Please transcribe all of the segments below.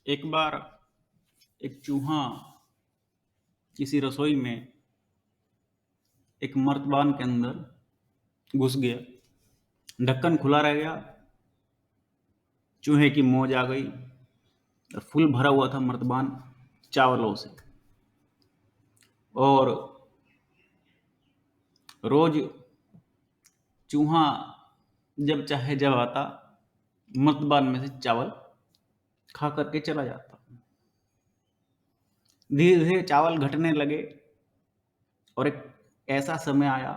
एक बार एक चूहा किसी रसोई में एक मर्तबान के अंदर घुस गया। ढक्कन खुला रह गया। चूहे की मौज आ गई और फुल भरा हुआ था मर्तबान चावलों से। और रोज चूहा जब चाहे जब आता, मर्तबान में से चावल खा करके चला जाता। धीरे धीरे चावल घटने लगे और एक ऐसा समय आया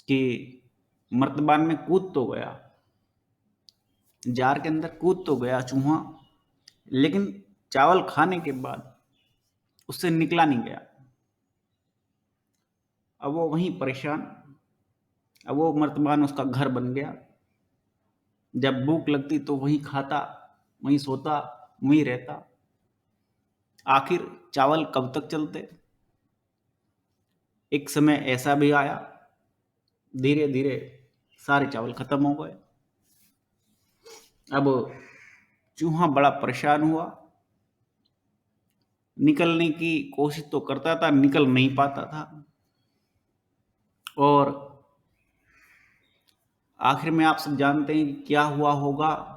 कि मर्तबान में कूद तो गया, जार के अंदर कूद तो गया चूहा, लेकिन चावल खाने के बाद उससे निकला नहीं गया। अब वो वहीं परेशान। अब वो मर्तबान उसका घर बन गया। जब भूख लगती तो वहीं खाता, वहीं सोता, वहीं रहता। आखिर चावल कब तक चलते? एक समय ऐसा भी आया, धीरे धीरे सारे चावल खत्म हो गए। अब चूहा बड़ा परेशान हुआ। निकलने की कोशिश तो करता था, निकल नहीं पाता था। और आखिर में आप सब जानते हैं कि क्या हुआ होगा।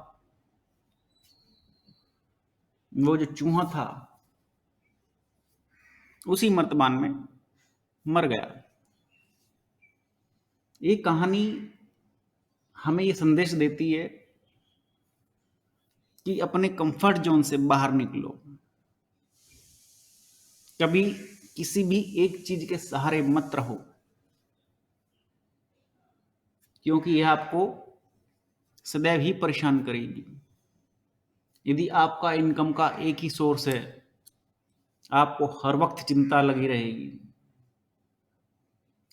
वो जो चूहा था उसी मर्तबान में मर गया। ये कहानी हमें ये संदेश देती है कि अपने कंफर्ट जोन से बाहर निकलो। कभी किसी भी एक चीज के सहारे मत रहो, क्योंकि यह आपको सदैव ही परेशान करेगी। यदि आपका इनकम का एक ही सोर्स है, आपको हर वक्त चिंता लगी रहेगी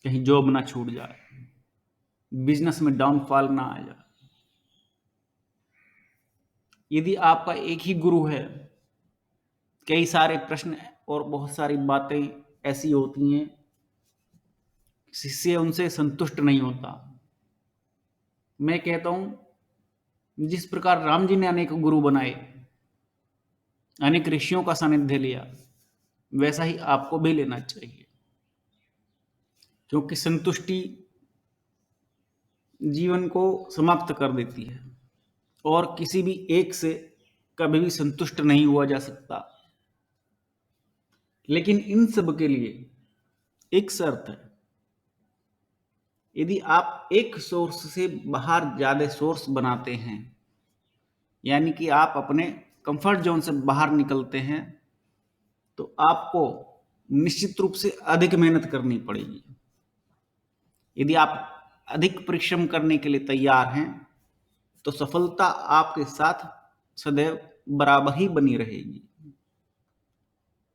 कहीं जॉब ना छूट जाए, बिजनेस में डाउनफॉल ना आ जाए। यदि आपका एक ही गुरु है, कई सारे प्रश्न और बहुत सारी बातें ऐसी होती हैं, शिष्य उनसे संतुष्ट नहीं होता। मैं कहता हूं, जिस प्रकार राम जी ने अनेक गुरु बनाए, अनेक ऋषियों का सानिध्य लिया, वैसा ही आपको भी लेना चाहिए। क्योंकि संतुष्टि जीवन को समाप्त कर देती है और किसी भी एक से कभी भी संतुष्ट नहीं हुआ जा सकता। लेकिन इन सब के लिए एक शर्त है। यदि आप एक सोर्स से बाहर ज्यादा सोर्स बनाते हैं, यानी कि आप अपने कंफर्ट जोन से बाहर निकलते हैं, तो आपको निश्चित रूप से अधिक मेहनत करनी पड़ेगी। यदि आप अधिक परिश्रम करने के लिए तैयार हैं, तो सफलता आपके साथ सदैव बराबर ही बनी रहेगी।